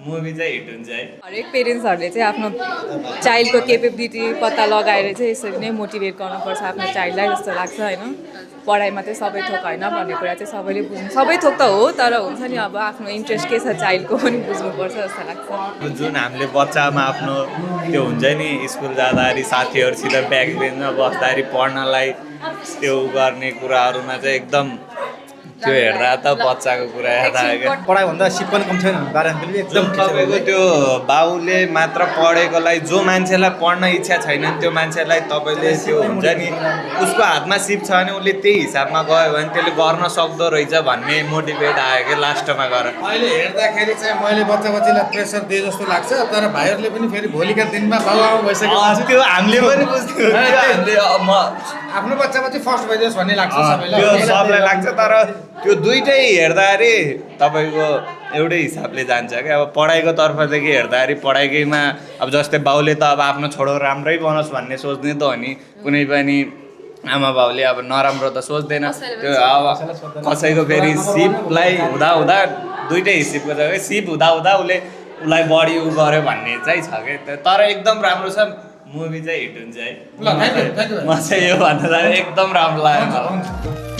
Movie चाहिँ hit हुन्छ है। हरेक पेरेन्ट्सहरूले चाहिँ आफ्नो चाइल्डको केपेबिलिटी पत्ता लगाएर चाहिँ यसरी नै मोटिभेट गर्नुपर्छ आफ्नो चाइल्डलाई जस्तो लाग्छ होइन। पढाइ मात्रै सबै थोक होइन भन्ने कुरा चाहिँ सबैले बुझ्नु, सबै थोक त हो तर हुन्छ नि अब आफ्नो इन्ट्रेस्ट के छ चाइल्डको पनि बुझ्नुपर्छ जस्तो लाग्छ। जुन हामीले बच्चामा आफ्नो त्यो हुन्छ नि स्कुल जाँदाखेरि साथीहरूसित ब्याक बेन्चमा बस्दाखेरि पढ्नलाई त्यो गर्ने कुराहरूमा चाहिँ एकदम त्यो हेर्दा त बच्चाको कुरा याद आयो क्या। पढाइभन्दा सिप पनि कम छैन बारेमा पनि एकदम तपाईँको त्यो बाउले मात्र पढेकोलाई जो मान्छेलाई पढ्न इच्छा छैन त्यो मान्छेलाई तपाईँले त्यो हुन्छ नि उसको हातमा सिप छ भने उसले त्यही हिसाबमा गयो भने त्यसले गर्न सक्दो रहेछ भन्ने मोटिभेट आयो क्या लास्टमा गएर। अहिले हेर्दाखेरि चाहिँ मैले बच्चालाई प्रेसर दिए जस्तो लाग्छ तर भाइहरूले पनि फेरि भोलिका दिनमा बाबुआमा भइसकेपछि त्यो हामीले पनि बुझ्थ्यौँ आफ्नो बच्चामा चाहिँ फर्स्ट भइदियोस् भन्ने लाग्छ त्यो सबलाई लाग्छ तर त्यो दुइटै हेर्दाखेरि तपाईँको एउटै हिसाबले जान्छ क्या। अब पढाइको तर्फदेखि हेर्दाखेरि पढाइकैमा अब जस्तै बाउले त अब आफ्नो छोरो राम्रै बनोस् भन्ने सोच्ने त हो नि, कुनै पनि आमा बाउले अब नराम्रो त सोच्दैन। त्यो अब कसैको फेरि सिपलाई हुँदा हुँदा दुइटै सिपको जग्गा सिप हुँदा हुँदा उसलाई बढी उ गर्यो भन्ने चाहिँ छ क्या। तर एकदम राम्रो छ मुभी चाहिँ हिट हुन्छ है। ल थ्याङ्क यू म चाहिँ यो भन्न एकदम राम्रो लाग्यो।